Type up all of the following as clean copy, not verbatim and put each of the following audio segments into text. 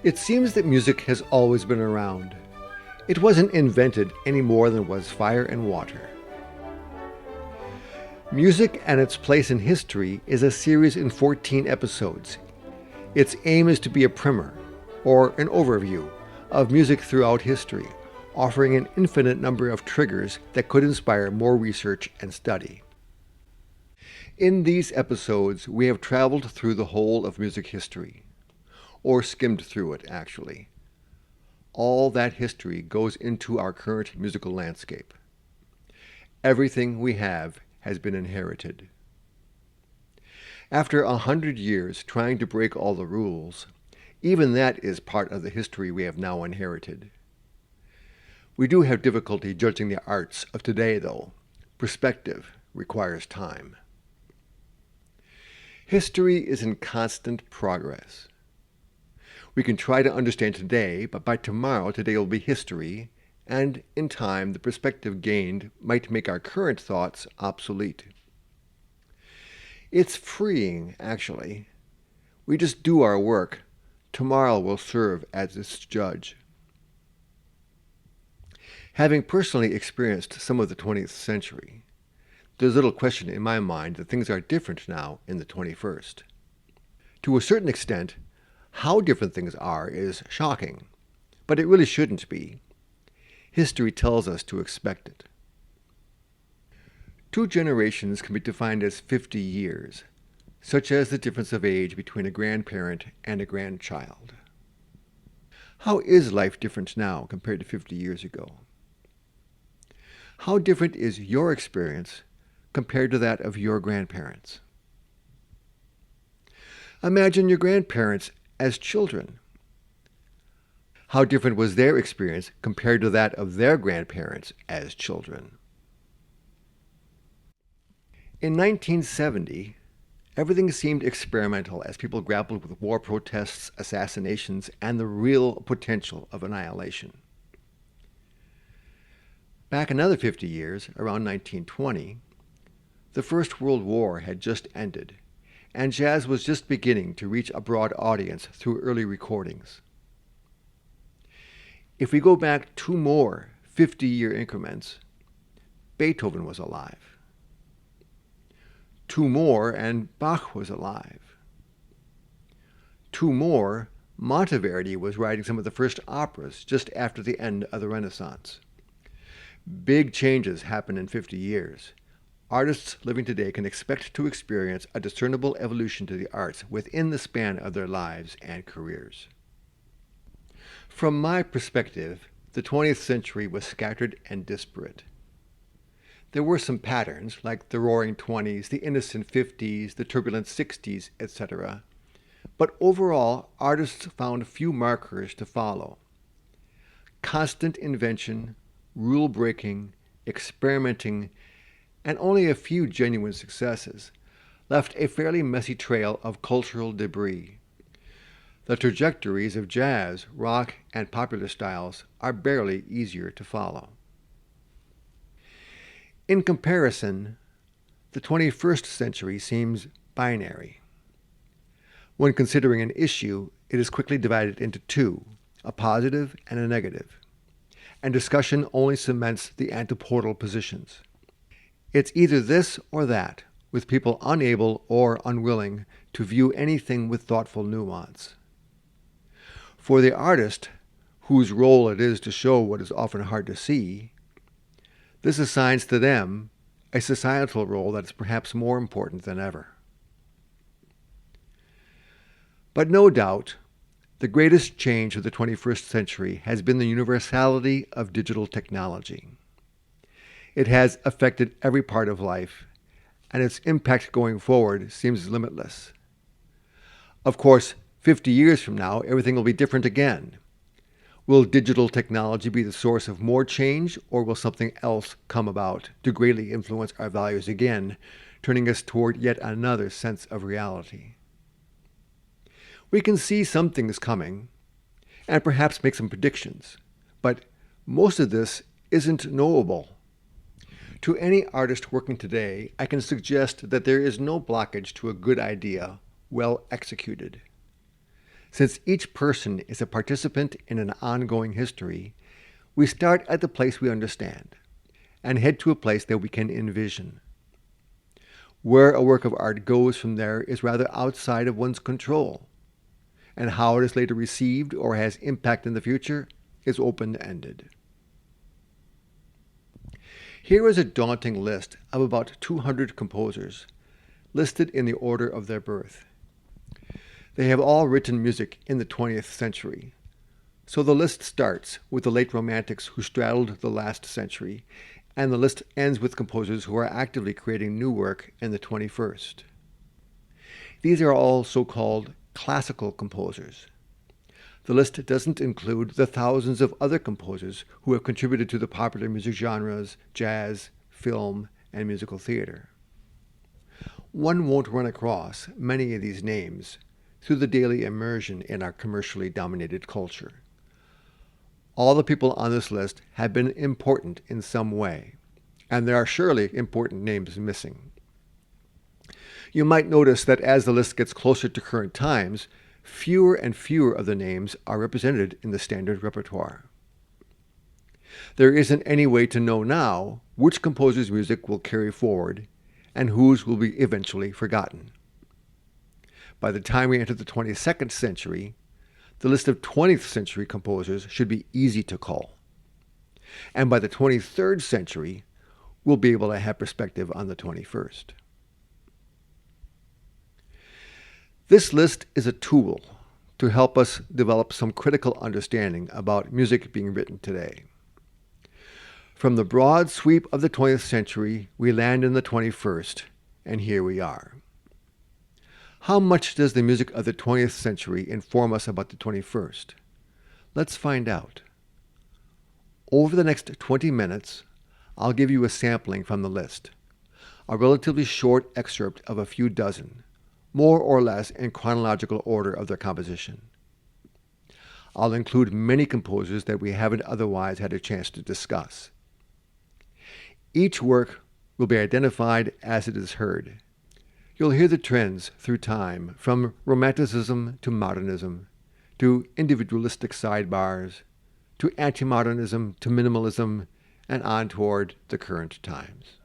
It seems that music has always been around. It wasn't invented any more than was fire and water. Music and its place in history is a series in 14 episodes. Its aim is to be a primer, or an overview, of music throughout history, offering an infinite number of triggers that could inspire more research and study. In these episodes, we have traveled through the whole of music history, or skimmed through it, actually. All that history goes into our current musical landscape. Everything we have has been inherited. After 100 years trying to break all the rules, even that is part of the history we have now inherited. We do have difficulty judging the arts of today, though. Perspective requires time. History is in constant progress. We can try to understand today, but by tomorrow, today will be history, and in time, the perspective gained might make our current thoughts obsolete. It's freeing, actually. We just do our work. Tomorrow will serve as its judge. Having personally experienced some of the 20th century, there's little question in my mind that things are different now in the 21st. To a certain extent, how different things are is shocking, but it really shouldn't be. History tells us to expect it. 2 generations can be defined as 50 years, such as the difference of age between a grandparent and a grandchild. How is life different now compared to 50 years ago? How different is your experience compared to that of your grandparents? Imagine your grandparents as children. How different was their experience compared to that of their grandparents as children? In 1970, everything seemed experimental as people grappled with war protests, assassinations, and the real potential of annihilation. Back another 50 years, around 1920, the First World War had just ended, and jazz was just beginning to reach a broad audience through early recordings. If we go back 2 more 50-year increments, Beethoven was alive. 2 more and Bach was alive. 2 more, Monteverdi was writing some of the first operas just after the end of the Renaissance. Big changes happen in 50 years. Artists living today can expect to experience a discernible evolution to the arts within the span of their lives and careers. From my perspective, the 20th century was scattered and disparate. There were some patterns, like the Roaring Twenties, the Innocent 50s, the Turbulent 60s, etc. But overall, artists found few markers to follow. Constant invention, rule-breaking, experimenting, and only a few genuine successes left a fairly messy trail of cultural debris. The trajectories of jazz, rock, and popular styles are barely easier to follow. In comparison, the 21st century seems binary. When considering an issue, it is quickly divided into 2, a positive and a negative, and discussion only cements the antipodal positions. It's either this or that, with people unable or unwilling to view anything with thoughtful nuance. For the artist, whose role it is to show what is often hard to see, this assigns to them a societal role that is perhaps more important than ever. But no doubt, the greatest change of the 21st century has been the universality of digital technology. It has affected every part of life, and its impact going forward seems limitless. Of course, 50 years from now, everything will be different again. Will digital technology be the source of more change, or will something else come about to greatly influence our values again, turning us toward yet another sense of reality? We can see some things coming, and perhaps make some predictions, but most of this isn't knowable. To any artist working today, I can suggest that there is no blockage to a good idea, well executed. Since each person is a participant in an ongoing history, we start at the place we understand and head to a place that we can envision. Where a work of art goes from there is rather outside of one's control, and how it is later received or has impact in the future is open-ended. Here is a daunting list of about 200 composers, listed in the order of their birth. They have all written music in the 20th century, so the list starts with the late Romantics who straddled the last century, and the list ends with composers who are actively creating new work in the 21st. These are all so-called classical composers. The list doesn't include the thousands of other composers who have contributed to the popular music genres, jazz, film, and musical theater. One won't run across many of these names through the daily immersion in our commercially dominated culture. All the people on this list have been important in some way, and there are surely important names missing. You might notice that as the list gets closer to current times, fewer and fewer of the names are represented in the standard repertoire. There isn't any way to know now which composer's music will carry forward and whose will be eventually forgotten. By the time we enter the 22nd century, the list of 20th century composers should be easy to call. And by the 23rd century, we'll be able to have perspective on the 21st. This list is a tool to help us develop some critical understanding about music being written today. From the broad sweep of the 20th century, we land in the 21st, and here we are. How much does the music of the 20th century inform us about the 21st? Let's find out. Over the next 20 minutes, I'll give you a sampling from the list, a relatively short excerpt of a few dozen, more or less in chronological order of their composition. I'll include many composers that we haven't otherwise had a chance to discuss. Each work will be identified as it is heard. You'll hear the trends through time, from Romanticism to modernism, to individualistic sidebars, to anti-modernism, to minimalism, and on toward the current times.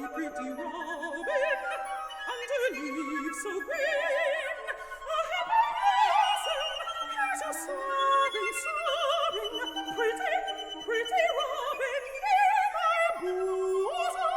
pretty robin, underneath so green, a happy blossom, here's a sobbing, pretty robin near my bosom.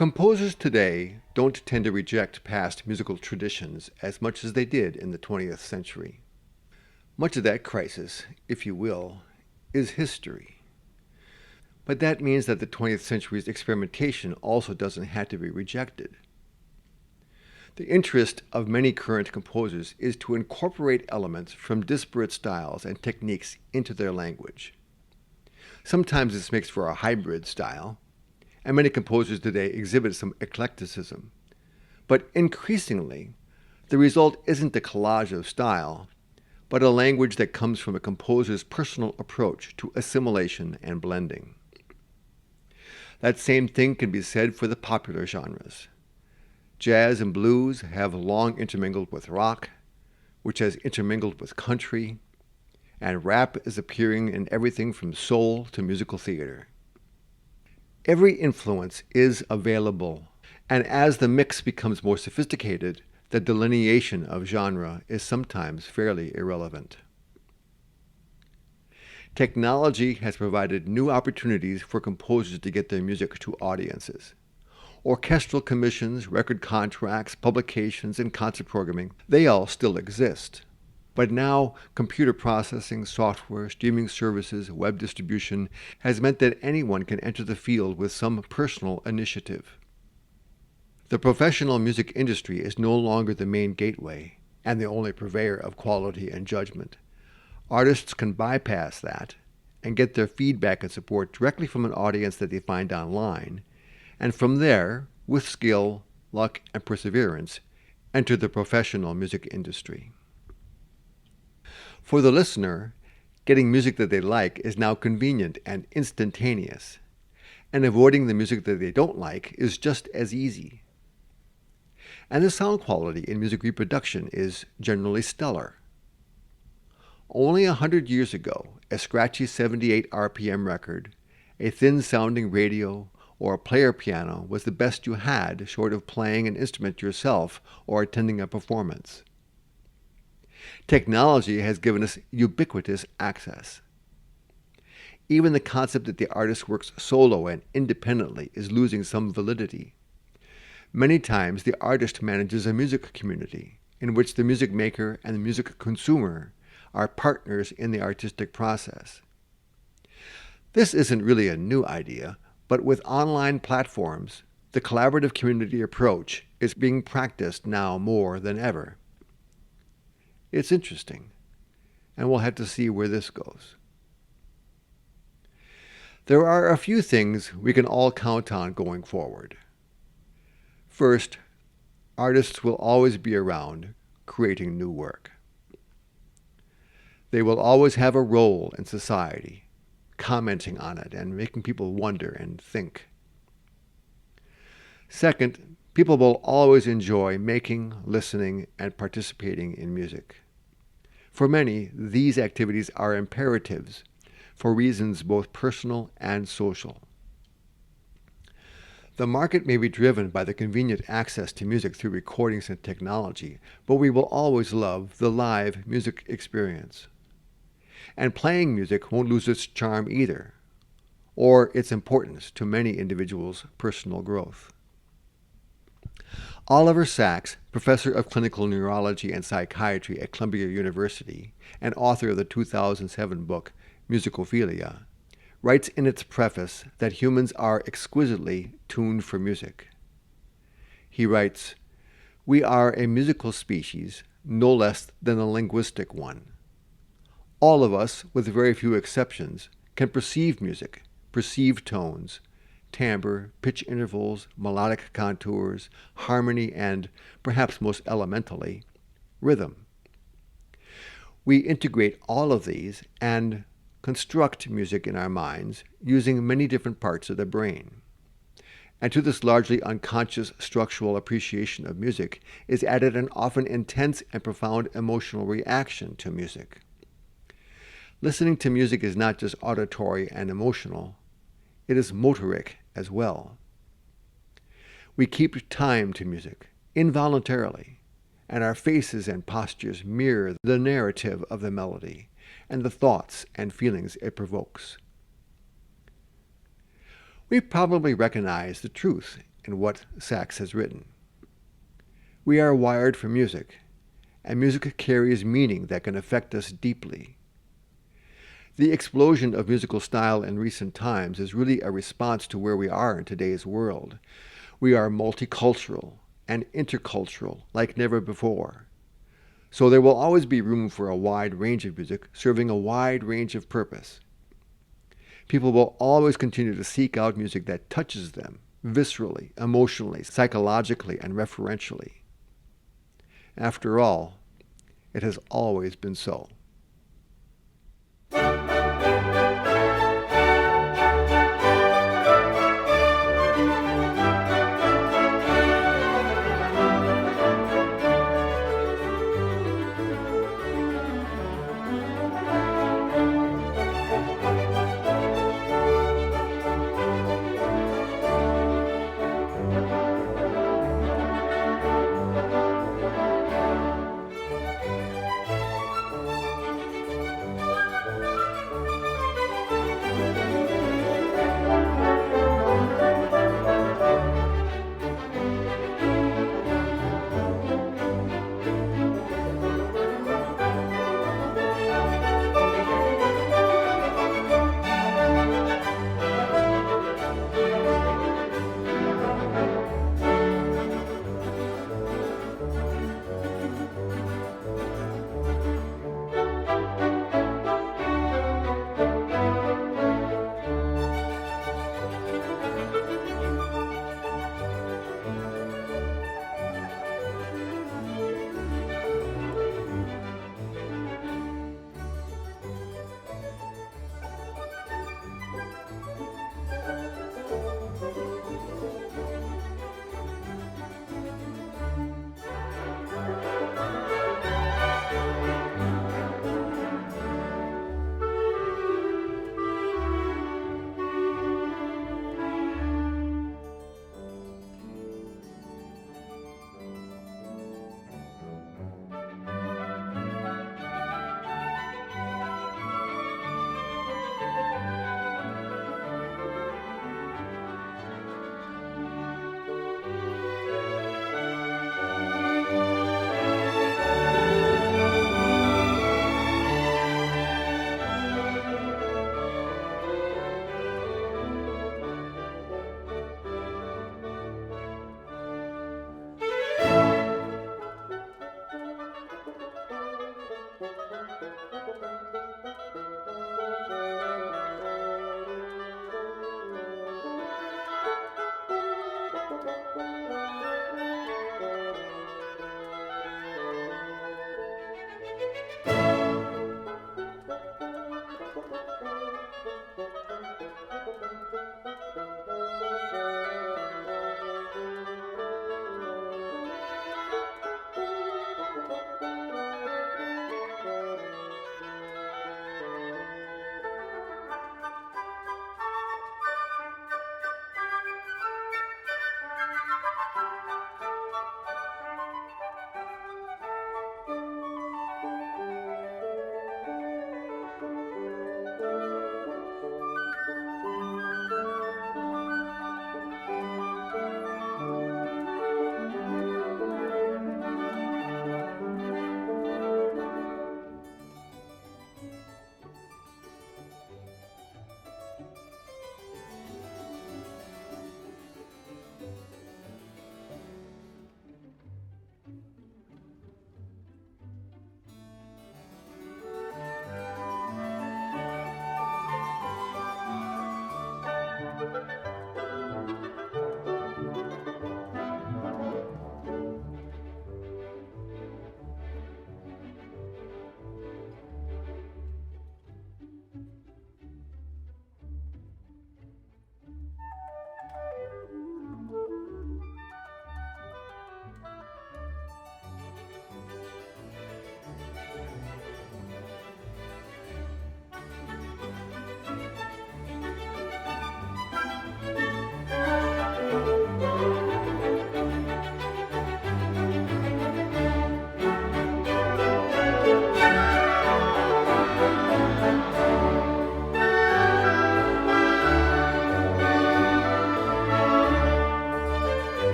Composers today don't tend to reject past musical traditions as much as they did in the 20th century. Much of that crisis, if you will, is history. But that means that the 20th century's experimentation also doesn't have to be rejected. The interest of many current composers is to incorporate elements from disparate styles and techniques into their language. Sometimes this makes for a hybrid style, and many composers today exhibit some eclecticism. But increasingly, the result isn't a collage of style, but a language that comes from a composer's personal approach to assimilation and blending. That same thing can be said for the popular genres. Jazz and blues have long intermingled with rock, which has intermingled with country, and rap is appearing in everything from soul to musical theater. Every influence is available, and as the mix becomes more sophisticated, the delineation of genre is sometimes fairly irrelevant. Technology has provided new opportunities for composers to get their music to audiences. Orchestral commissions, record contracts, publications, and concert programming, they all still exist. But now, computer processing, software, streaming services, web distribution has meant that anyone can enter the field with some personal initiative. The professional music industry is no longer the main gateway and the only purveyor of quality and judgment. Artists can bypass that and get their feedback and support directly from an audience that they find online, and from there, with skill, luck, and perseverance, enter the professional music industry. For the listener, getting music that they like is now convenient and instantaneous, and avoiding the music that they don't like is just as easy. And the sound quality in music reproduction is generally stellar. Only 100 years ago, a scratchy 78 RPM record, a thin-sounding radio, or a player piano was the best you had, short of playing an instrument yourself or attending a performance. Technology has given us ubiquitous access. Even the concept that the artist works solo and independently is losing some validity. Many times the artist manages a music community in which the music maker and the music consumer are partners in the artistic process. This isn't really a new idea, but with online platforms, the collaborative community approach is being practiced now more than ever. It's interesting, and we'll have to see where this goes. There are a few things we can all count on going forward. First, artists will always be around creating new work. They will always have a role in society, commenting on it and making people wonder and think. Second, people will always enjoy making, listening, and participating in music. For many, these activities are imperatives for reasons both personal and social. The market may be driven by the convenient access to music through recordings and technology, but we will always love the live music experience. And playing music won't lose its charm either, or its importance to many individuals' personal growth. Oliver Sacks, professor of clinical neurology and psychiatry at Columbia University and author of the 2007 book Musicophilia, writes in its preface that humans are exquisitely tuned for music. He writes, "We are a musical species, no less than a linguistic one. All of us, with very few exceptions, can perceive music, perceive tones, timbre, pitch intervals, melodic contours, harmony, and, perhaps most elementally, rhythm. We integrate all of these and construct music in our minds using many different parts of the brain. And to this largely unconscious structural appreciation of music is added an often intense and profound emotional reaction to music. Listening to music is not just auditory and emotional, it is motoric as well. We keep time to music, involuntarily, and our faces and postures mirror the narrative of the melody and the thoughts and feelings it provokes. We probably recognize the truth in what Sachs has written. We are wired for music, and music carries meaning that can affect us deeply. The explosion of musical style in recent times is really a response to where we are in today's world. We are multicultural and intercultural like never before. So there will always be room for a wide range of music serving a wide range of purpose. People will always continue to seek out music that touches them viscerally, emotionally, psychologically, and referentially. After all, it has always been so.